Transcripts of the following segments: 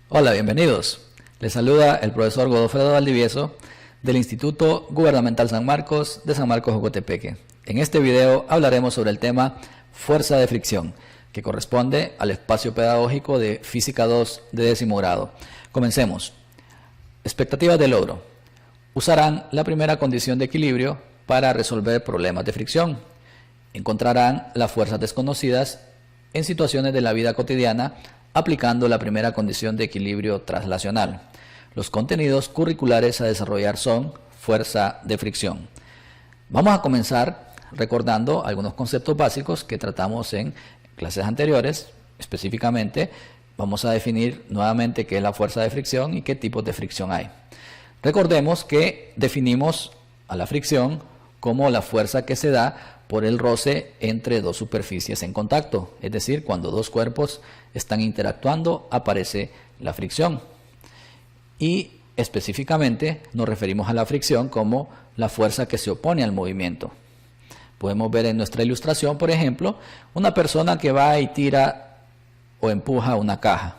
Hola, bienvenidos. Les saluda el profesor Godofredo Valdivieso del Instituto Gubernamental San Marcos de San Marcos, Jocotepeque. En este video hablaremos sobre el tema fuerza de fricción, que corresponde al espacio pedagógico de Física 2 de 10º grado. Comencemos. Expectativas de logro. Usarán la primera condición de equilibrio para resolver problemas de fricción. Encontrarán las fuerzas desconocidas en situaciones de la vida cotidiana aplicando la primera condición de equilibrio traslacional. Los contenidos curriculares a desarrollar son fuerza de fricción. Vamos a comenzar recordando algunos conceptos básicos que tratamos en clases anteriores. Específicamente, vamos a definir nuevamente qué es la fuerza de fricción y qué tipos de fricción hay. Recordemos que definimos a la fricción como la fuerza que se da por el roce entre dos superficies en contacto, es decir, cuando dos cuerpos están interactuando aparece la fricción. Y específicamente nos referimos a la fricción como la fuerza que se opone al movimiento. Podemos ver en nuestra ilustración, por ejemplo, una persona que va y tira o empuja una caja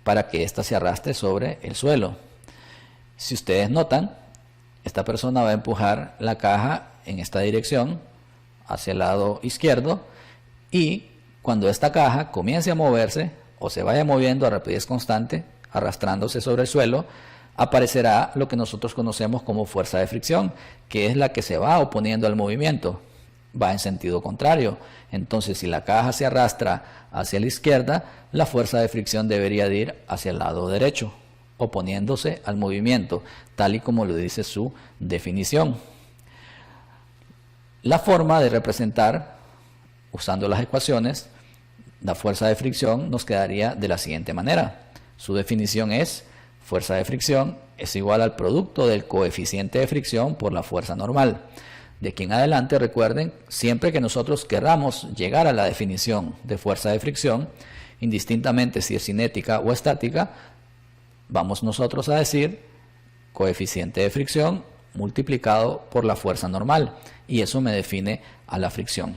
para que ésta se arrastre sobre el suelo. Si ustedes notan, esta persona va a empujar la caja en esta dirección hacia el lado izquierdo, y cuando esta caja comience a moverse o se vaya moviendo a rapidez constante, arrastrándose sobre el suelo, aparecerá lo que nosotros conocemos como fuerza de fricción, que es la que se va oponiendo al movimiento, va en sentido contrario. Entonces, si la caja se arrastra hacia la izquierda, la fuerza de fricción debería de ir hacia el lado derecho, oponiéndose al movimiento, tal y como lo dice su definición. La forma de representar, usando las ecuaciones, la fuerza de fricción nos quedaría de la siguiente manera. Su definición es: fuerza de fricción es igual al producto del coeficiente de fricción por la fuerza normal. De aquí en adelante, recuerden, siempre que nosotros queramos llegar a la definición de fuerza de fricción, indistintamente si es cinética o estática, vamos nosotros a decir coeficiente de fricción multiplicado por la fuerza normal, y eso me define a la fricción.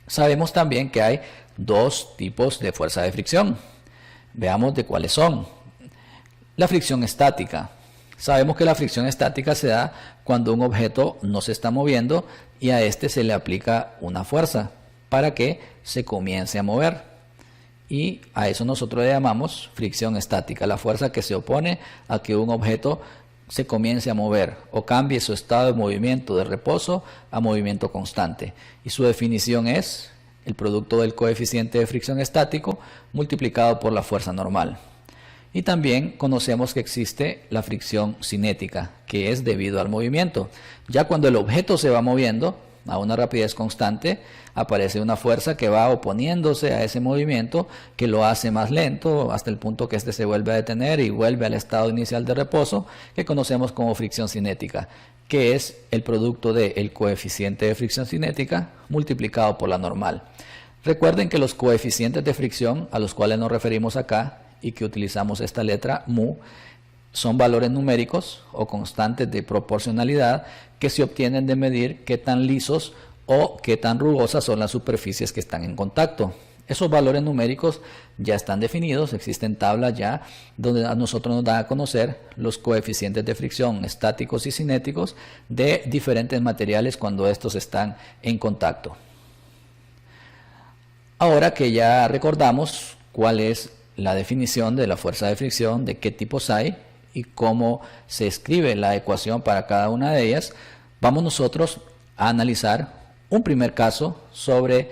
Sabemos también que hay dos tipos de fuerza de fricción. Veamos de cuáles son. La fricción estática. Sabemos que la fricción estática se da cuando un objeto no se está moviendo y a este se le aplica una fuerza para que se comience a mover. Y a eso nosotros le llamamos fricción estática, la fuerza que se opone a que un objeto se comience a mover o cambie su estado de movimiento de reposo a movimiento constante. Y su definición es el producto del coeficiente de fricción estático multiplicado por la fuerza normal. Y también conocemos que existe la fricción cinética, que es debido al movimiento. Ya cuando el objeto se va moviendo a una rapidez constante, aparece una fuerza que va oponiéndose a ese movimiento, que lo hace más lento hasta el punto que éste se vuelve a detener y vuelve al estado inicial de reposo, que conocemos como fricción cinética, que es el producto del coeficiente de fricción cinética multiplicado por la normal. Recuerden que los coeficientes de fricción a los cuales nos referimos acá y que utilizamos esta letra mu son valores numéricos o constantes de proporcionalidad que se obtienen de medir qué tan lisos o qué tan rugosas son las superficies que están en contacto. Esos valores numéricos ya están definidos, existen tablas ya donde a nosotros nos dan a conocer los coeficientes de fricción estáticos y cinéticos de diferentes materiales cuando estos están en contacto. Ahora que ya recordamos cuál es la definición de la fuerza de fricción, de qué tipos hay y cómo se escribe la ecuación para cada una de ellas, vamos nosotros a analizar un primer caso sobre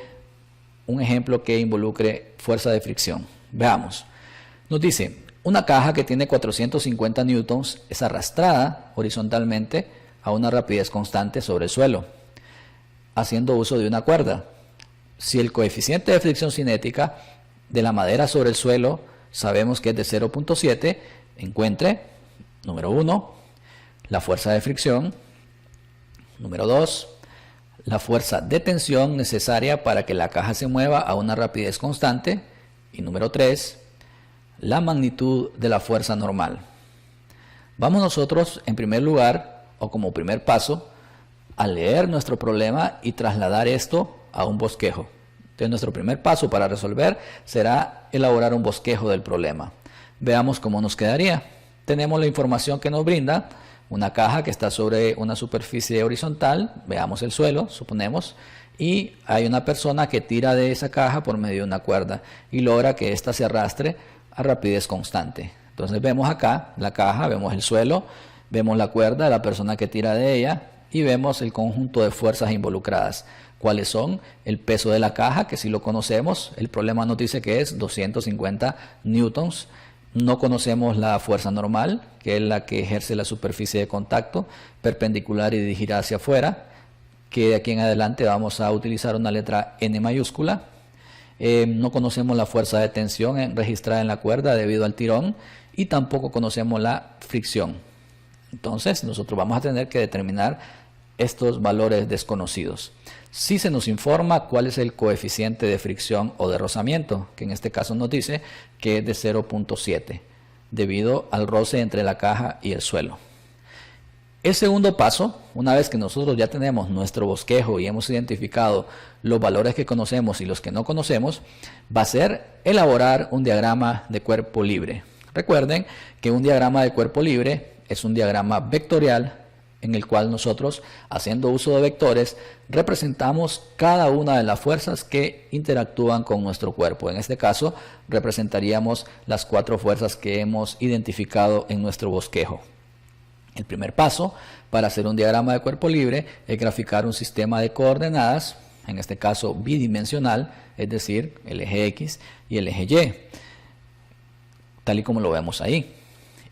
un ejemplo que involucre fuerza de fricción. Veamos. Nos dice, una caja que tiene 450 newtons es arrastrada horizontalmente a una rapidez constante sobre el suelo, haciendo uso de una cuerda. Si el coeficiente de fricción cinética de la madera sobre el suelo sabemos que es de 0.7, encuentre, número 1, la fuerza de fricción, número 2, la fuerza de tensión necesaria para que la caja se mueva a una rapidez constante, y número 3, la magnitud de la fuerza normal. Vamos nosotros en primer lugar, o como primer paso, a leer nuestro problema y trasladar esto a un bosquejo. Entonces nuestro primer paso para resolver será elaborar un bosquejo del problema. Veamos cómo nos quedaría. Tenemos la información que nos brinda una caja que está sobre una superficie horizontal, veamos el suelo, suponemos, y hay una persona que tira de esa caja por medio de una cuerda y logra que ésta se arrastre a rapidez constante. Entonces vemos acá la caja, vemos el suelo, vemos la cuerda de la persona que tira de ella y vemos el conjunto de fuerzas involucradas. ¿Cuáles son? El peso de la caja, que si lo conocemos, el problema nos dice que es 250 newtons. No conocemos la fuerza normal, que es la que ejerce la superficie de contacto perpendicular y dirigida hacia afuera, que de aquí en adelante vamos a utilizar una letra N mayúscula. No conocemos la fuerza de tensión registrada en la cuerda debido al tirón y tampoco conocemos la fricción. Entonces nosotros vamos a tener que determinar estos valores desconocidos. Si se nos informa cuál es el coeficiente de fricción o de rozamiento, que en este caso nos dice que es de 0.7 debido al roce entre la caja y el suelo. El segundo paso, una vez que nosotros ya tenemos nuestro bosquejo y hemos identificado los valores que conocemos y los que no conocemos, va a ser elaborar un diagrama de cuerpo libre. Recuerden que un diagrama de cuerpo libre es un diagrama vectorial en el cual nosotros, haciendo uso de vectores, representamos cada una de las fuerzas que interactúan con nuestro cuerpo. En este caso, representaríamos las 4 fuerzas que hemos identificado en nuestro bosquejo. El primer paso para hacer un diagrama de cuerpo libre es graficar un sistema de coordenadas, en este caso bidimensional, es decir, el eje X y el eje Y, tal y como lo vemos ahí.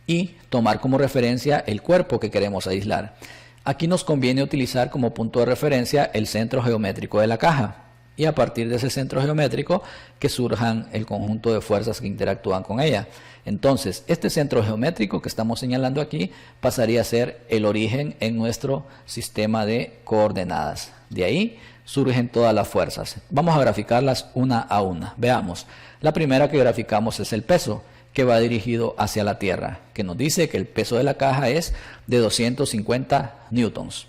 Y tomar como referencia el cuerpo que queremos aislar. Aquí nos conviene utilizar como punto de referencia el centro geométrico de la caja y a partir de ese centro geométrico que surjan el conjunto de fuerzas que interactúan con ella. Entonces, este centro geométrico que estamos señalando aquí pasaría a ser el origen en nuestro sistema de coordenadas. De ahí surgen todas las fuerzas. Vamos a graficarlas una a una. Veamos. La primera que graficamos es el peso, que va dirigido hacia la tierra, que nos dice que el peso de la caja es de 250 newtons.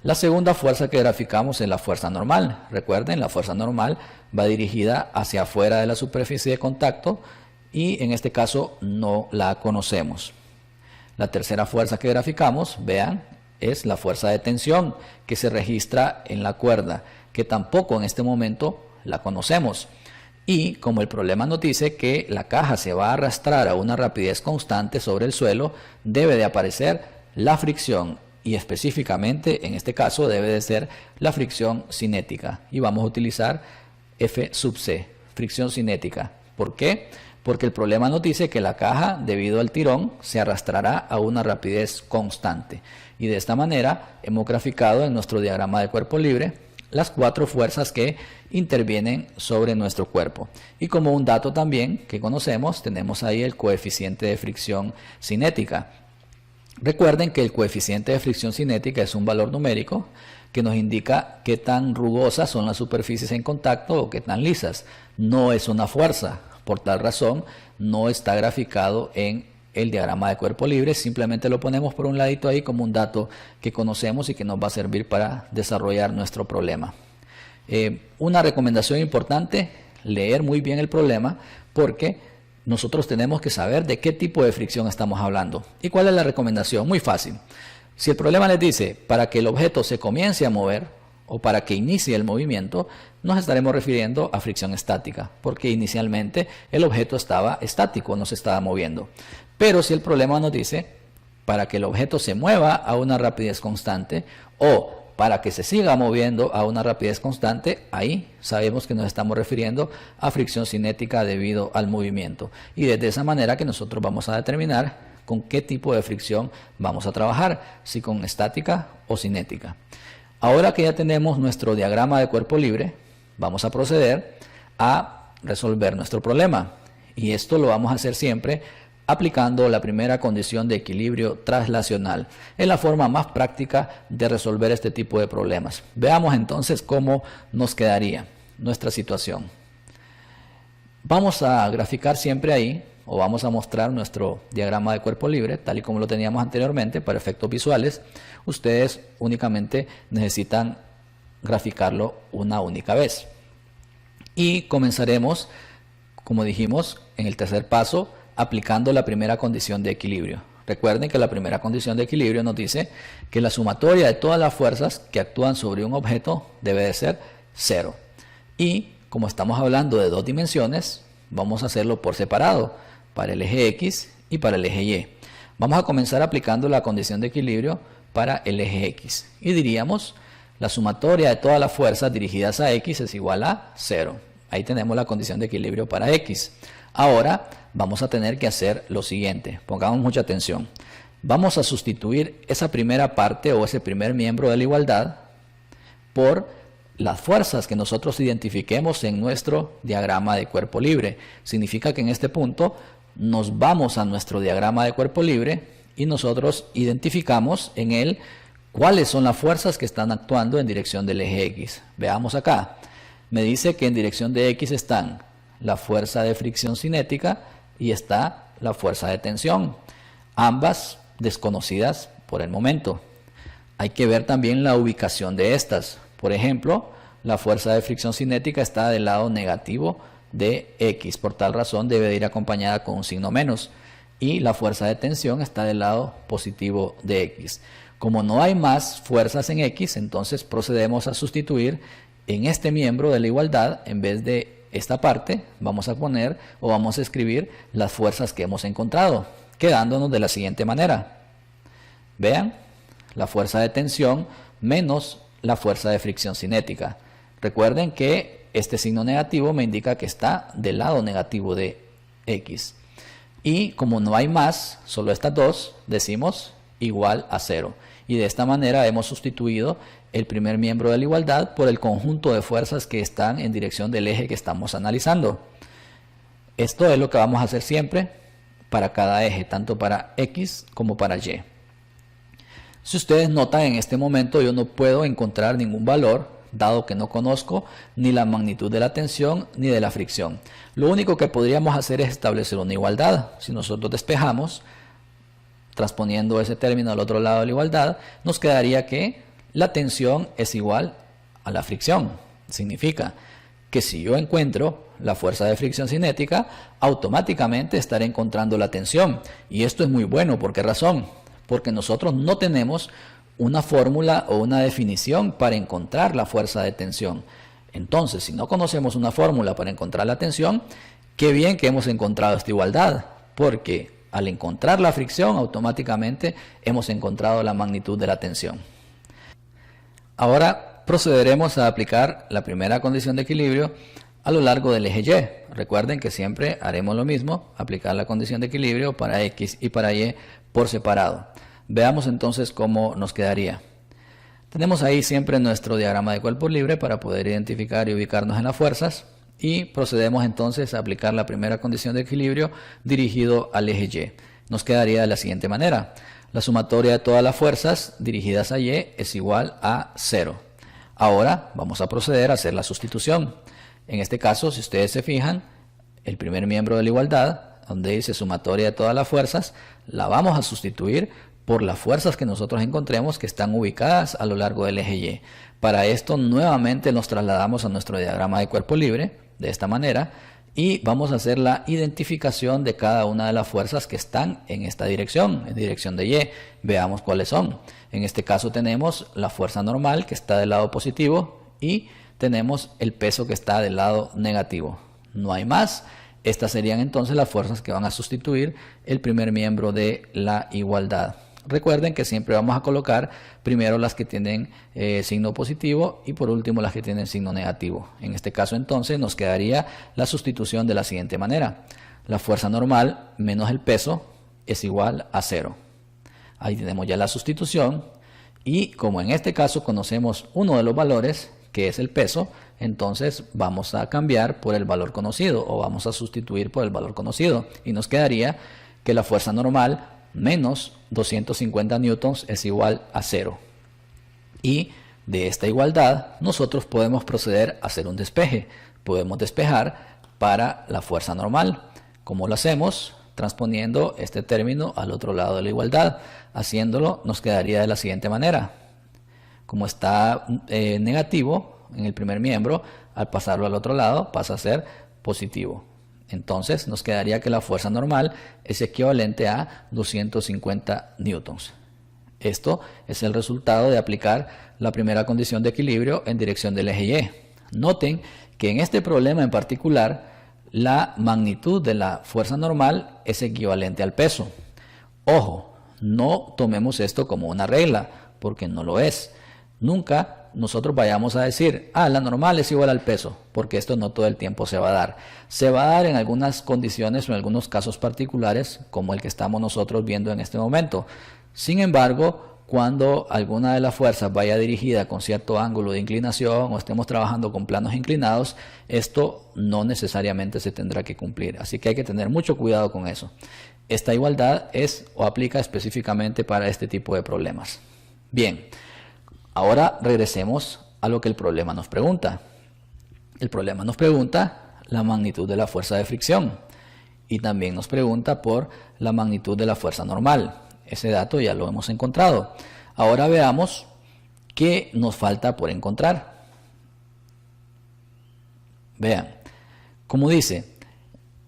La segunda fuerza que graficamos es la fuerza normal. Recuerden, la fuerza normal va dirigida hacia afuera de la superficie de contacto y en este caso no la conocemos. La tercera fuerza que graficamos, vean, es la fuerza de tensión que se registra en la cuerda, que tampoco en este momento la conocemos. Y como el problema nos dice que la caja se va a arrastrar a una rapidez constante sobre el suelo, debe de aparecer la fricción y específicamente en este caso debe de ser la fricción cinética. Y vamos a utilizar F sub C, fricción cinética. ¿Por qué? Porque el problema nos dice que la caja debido al tirón se arrastrará a una rapidez constante. Y de esta manera hemos graficado en nuestro diagrama de cuerpo libre las 4 fuerzas que intervienen sobre nuestro cuerpo. Y como un dato también que conocemos, tenemos ahí el coeficiente de fricción cinética. Recuerden que el coeficiente de fricción cinética es un valor numérico que nos indica qué tan rugosas son las superficies en contacto o qué tan lisas. No es una fuerza, por tal razón no está graficado en el diagrama de cuerpo libre, simplemente lo ponemos por un ladito ahí como un dato que conocemos y que nos va a servir para desarrollar nuestro problema. Una recomendación importante, leer muy bien el problema porque nosotros tenemos que saber de qué tipo de fricción estamos hablando. ¿Y cuál es la recomendación? Muy fácil. Si el problema les dice para que el objeto se comience a mover o para que inicie el movimiento, nos estaremos refiriendo a fricción estática, porque inicialmente el objeto estaba estático, no se estaba moviendo. Pero si el problema nos dice para que el objeto se mueva a una rapidez constante o para que se siga moviendo a una rapidez constante, ahí sabemos que nos estamos refiriendo a fricción cinética debido al movimiento. Y desde esa manera que nosotros vamos a determinar con qué tipo de fricción vamos a trabajar, si con estática o cinética. Ahora que ya tenemos nuestro diagrama de cuerpo libre, vamos a proceder a resolver nuestro problema. Y esto lo vamos a hacer siempre aplicando la primera condición de equilibrio traslacional. Es la forma más práctica de resolver este tipo de problemas. Veamos entonces cómo nos quedaría nuestra situación. Vamos a graficar siempre ahí, o vamos a mostrar nuestro diagrama de cuerpo libre, tal y como lo teníamos anteriormente, para efectos visuales. Ustedes únicamente necesitan graficarlo una única vez. Y comenzaremos, como dijimos, en el tercer paso, aplicando la primera condición de equilibrio. Recuerden que la primera condición de equilibrio nos dice que la sumatoria de todas las fuerzas que actúan sobre un objeto debe de ser 0. Y como estamos hablando de dos dimensiones, vamos a hacerlo por separado, para el eje X y para el eje Y. Vamos a comenzar aplicando la condición de equilibrio para el eje X. Y diríamos, la sumatoria de todas las fuerzas dirigidas a X es igual a 0. Ahí tenemos la condición de equilibrio para X. Ahora vamos a tener que hacer lo siguiente. Pongamos mucha atención. Vamos a sustituir esa primera parte o ese primer miembro de la igualdad por las fuerzas que nosotros identifiquemos en nuestro diagrama de cuerpo libre. Significa que en este punto nos vamos a nuestro diagrama de cuerpo libre y nosotros identificamos en él cuáles son las fuerzas que están actuando en dirección del eje X. Veamos acá. Me dice que en dirección de X están la fuerza de fricción cinética y está la fuerza de tensión, ambas desconocidas por el momento. Hay que ver también la ubicación de estas. Por ejemplo, la fuerza de fricción cinética está del lado negativo de X, por tal razón debe de ir acompañada con un signo menos, y la fuerza de tensión está del lado positivo de X. Como no hay más fuerzas en X, entonces procedemos a sustituir en este miembro de la igualdad, en vez de esta parte, vamos a poner o vamos a escribir las fuerzas que hemos encontrado, quedándonos de la siguiente manera. Vean, la fuerza de tensión menos la fuerza de fricción cinética. Recuerden que este signo negativo me indica que está del lado negativo de X. Y como no hay más, solo estas dos, decimos igual a 0. Y de esta manera hemos sustituido el primer miembro de la igualdad por el conjunto de fuerzas que están en dirección del eje que estamos analizando. Esto es lo que vamos a hacer siempre para cada eje, tanto para X como para Y. Si ustedes notan, en este momento yo no puedo encontrar ningún valor, dado que no conozco ni la magnitud de la tensión ni de la fricción. Lo único que podríamos hacer es establecer una igualdad. Si nosotros despejamos, transponiendo ese término al otro lado de la igualdad, nos quedaría que la tensión es igual a la fricción. Significa que si yo encuentro la fuerza de fricción cinética, automáticamente estaré encontrando la tensión. Y esto es muy bueno. ¿Por qué razón? Porque nosotros no tenemos una fórmula o una definición para encontrar la fuerza de tensión. Entonces, si no conocemos una fórmula para encontrar la tensión, qué bien que hemos encontrado esta igualdad, porque al encontrar la fricción, automáticamente hemos encontrado la magnitud de la tensión. Ahora procederemos a aplicar la primera condición de equilibrio a lo largo del eje Y. Recuerden que siempre haremos lo mismo, aplicar la condición de equilibrio para X y para Y por separado. Veamos entonces cómo nos quedaría. Tenemos ahí siempre nuestro diagrama de cuerpo libre para poder identificar y ubicarnos en las fuerzas, y procedemos entonces a aplicar la primera condición de equilibrio dirigido al eje Y. Nos quedaría de la siguiente manera. La sumatoria de todas las fuerzas dirigidas a Y es igual a 0. Ahora vamos a proceder a hacer la sustitución. En este caso, si ustedes se fijan, el primer miembro de la igualdad, donde dice sumatoria de todas las fuerzas, la vamos a sustituir por las fuerzas que nosotros encontremos que están ubicadas a lo largo del eje Y. Para esto nuevamente nos trasladamos a nuestro diagrama de cuerpo libre, de esta manera, y vamos a hacer la identificación de cada una de las fuerzas que están en esta dirección, en dirección de Y. Veamos cuáles son. En este caso tenemos la fuerza normal que está del lado positivo y tenemos el peso que está del lado negativo. No hay más. Estas serían entonces las fuerzas que van a sustituir el primer miembro de la igualdad. Recuerden que siempre vamos a colocar primero las que tienen signo positivo y por último las que tienen signo negativo. En este caso entonces nos quedaría la sustitución de la siguiente manera. La fuerza normal menos el peso es igual a 0. Ahí tenemos ya la sustitución, y como en este caso conocemos uno de los valores, que es el peso, entonces vamos a cambiar por el valor conocido, o vamos a sustituir por el valor conocido, y nos quedaría que la fuerza normal menos 250 newtons es igual a 0. Y de esta igualdad nosotros podemos proceder a hacer un despeje. Podemos despejar para la fuerza normal. ¿Cómo lo hacemos? Transponiendo este término al otro lado de la igualdad. Haciéndolo nos quedaría de la siguiente manera. Como está negativo en el primer miembro, al pasarlo al otro lado pasa a ser positivo. Entonces nos quedaría que la fuerza normal es equivalente a 250 newtons. Esto es el resultado de aplicar la primera condición de equilibrio en dirección del eje Y. Noten que en este problema en particular, la magnitud de la fuerza normal es equivalente al peso. Ojo, no tomemos esto como una regla, porque no lo es. Nunca nosotros vayamos a decir, la normal es igual al peso, porque esto no todo el tiempo se va a dar. Se va a dar en algunas condiciones o en algunos casos particulares, como el que estamos nosotros viendo en este momento. Sin embargo, cuando alguna de las fuerzas vaya dirigida con cierto ángulo de inclinación o estemos trabajando con planos inclinados, esto no necesariamente se tendrá que cumplir. Así que hay que tener mucho cuidado con eso. Esta igualdad es o aplica específicamente para este tipo de problemas. Bien, ahora regresemos a lo que el problema nos pregunta. El problema nos pregunta la magnitud de la fuerza de fricción y también nos pregunta por la magnitud de la fuerza normal. Ese dato ya lo hemos encontrado. Ahora veamos qué nos falta por encontrar. Vean, como dice,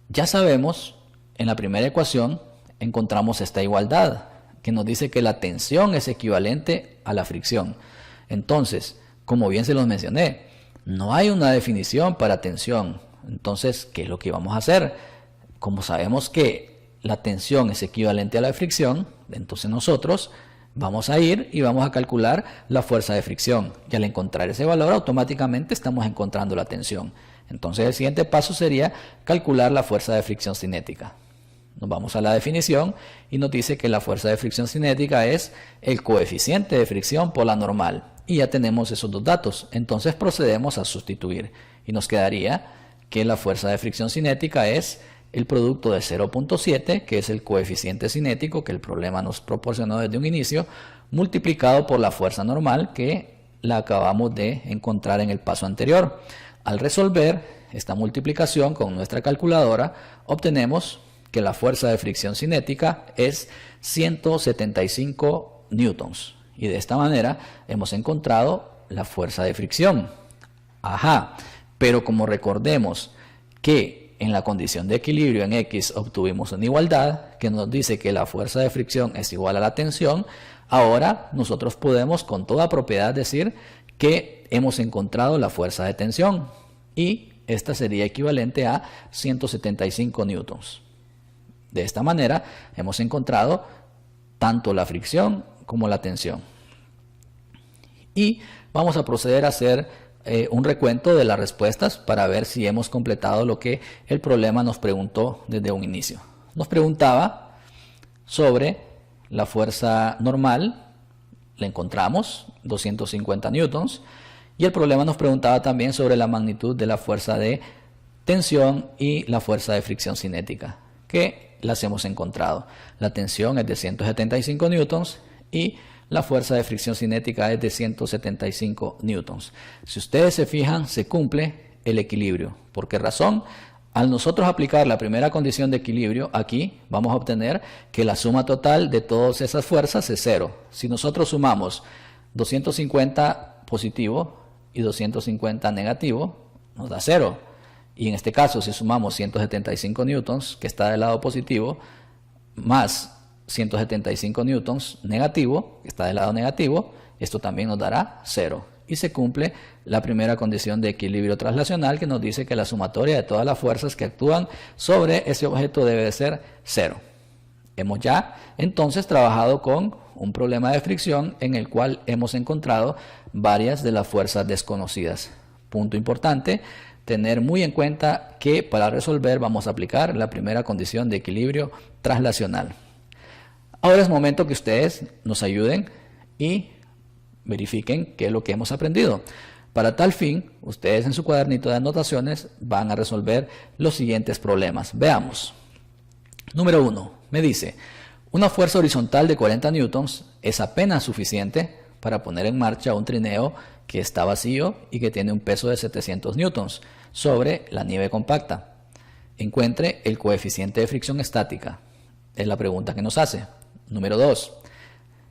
ya sabemos, en la primera ecuación encontramos esta igualdad que nos dice que la tensión es equivalente a la fricción. Entonces, como bien se los mencioné, no hay una definición para tensión. Entonces, ¿qué es lo que vamos a hacer? Como sabemos que la tensión es equivalente a la fricción, entonces nosotros vamos a ir y vamos a calcular la fuerza de fricción. Y al encontrar ese valor, automáticamente estamos encontrando la tensión. Entonces el siguiente paso sería calcular la fuerza de fricción cinética. Nos vamos a la definición y nos dice que la fuerza de fricción cinética es el coeficiente de fricción por la normal. Y ya tenemos esos dos datos. Entonces procedemos a sustituir. Y nos quedaría que la fuerza de fricción cinética es el producto de 0.7, que es el coeficiente cinético que el problema nos proporcionó desde un inicio, multiplicado por la fuerza normal que la acabamos de encontrar en el paso anterior. Al resolver esta multiplicación con nuestra calculadora, obtenemos que la fuerza de fricción cinética es 175 newtons. Y de esta manera hemos encontrado la fuerza de fricción. Pero como recordemos que en la condición de equilibrio en X obtuvimos una igualdad que nos dice que la fuerza de fricción es igual a la tensión, ahora nosotros podemos con toda propiedad decir que hemos encontrado la fuerza de tensión y esta sería equivalente a 175 newtons. De esta manera hemos encontrado tanto la fricción como la tensión. Y vamos a proceder a hacer un recuento de las respuestas para ver si hemos completado lo que el problema nos preguntó desde un inicio. Nos preguntaba sobre la fuerza normal, la encontramos, 250 newtons, y el problema nos preguntaba también sobre la magnitud de la fuerza de tensión y la fuerza de fricción cinética, que las hemos encontrado. La tensión es de 175 newtons y la fuerza de fricción cinética es de 175 newtons. Si ustedes se fijan, se cumple el equilibrio. ¿Por qué razón? Al nosotros aplicar la primera condición de equilibrio, aquí vamos a obtener que la suma total de todas esas fuerzas es 0. Si nosotros sumamos 250 positivo y 250 negativo, nos da 0. Y en este caso, si sumamos 175 newtons, que está del lado positivo, más 175 newtons negativo, que está del lado negativo, esto también nos dará 0. Y se cumple la primera condición de equilibrio traslacional que nos dice que la sumatoria de todas las fuerzas que actúan sobre ese objeto debe de ser 0. Hemos ya entonces trabajado con un problema de fricción en el cual hemos encontrado varias de las fuerzas desconocidas. Punto importante, tener muy en cuenta que para resolver vamos a aplicar la primera condición de equilibrio traslacional. Ahora es momento que ustedes nos ayuden y verifiquen qué es lo que hemos aprendido. Para tal fin, ustedes en su cuadernito de anotaciones van a resolver los siguientes problemas. Veamos. Número 1. Me dice, una fuerza horizontal de 40 newtons es apenas suficiente para poner en marcha un trineo que está vacío y que tiene un peso de 700 newtons sobre la nieve compacta. Encuentre el coeficiente de fricción estática. Es la pregunta que nos hace. Número 2.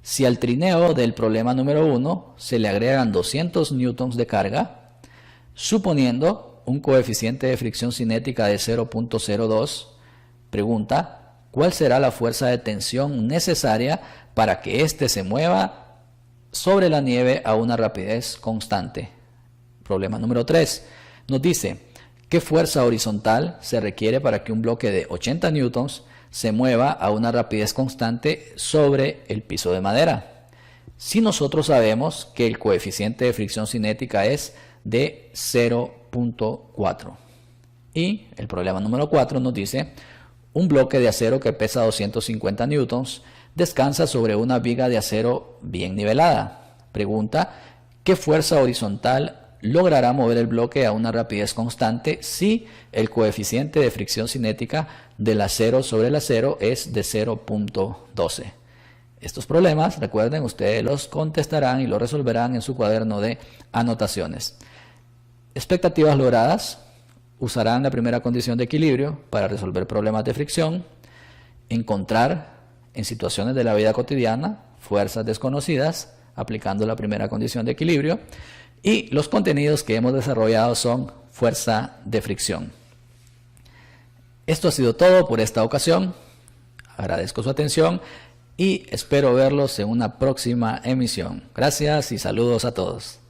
Si al trineo del problema número 1 se le agregan 200 newtons de carga, suponiendo un coeficiente de fricción cinética de 0.02, pregunta, ¿cuál será la fuerza de tensión necesaria para que éste se mueva sobre la nieve a una rapidez constante? Problema número 3. Nos dice, ¿qué fuerza horizontal se requiere para que un bloque de 80 newtons se mueva a una rapidez constante sobre el piso de madera? Si nosotros sabemos que el coeficiente de fricción cinética es de 0.4. Y el problema número 4 nos dice, un bloque de acero que pesa 250 newtons descansa sobre una viga de acero bien nivelada. Pregunta, ¿qué fuerza horizontal logrará mover el bloque a una rapidez constante si el coeficiente de fricción cinética del acero sobre el acero es de 0.12? Estos problemas, recuerden, ustedes los contestarán y los resolverán en su cuaderno de anotaciones. Expectativas logradas. Usarán la primera condición de equilibrio para resolver problemas de fricción. Encontrar en situaciones de la vida cotidiana fuerzas desconocidas aplicando la primera condición de equilibrio. Y los contenidos que hemos desarrollado son fuerza de fricción. Esto ha sido todo por esta ocasión. Agradezco su atención y espero verlos en una próxima emisión. Gracias y saludos a todos.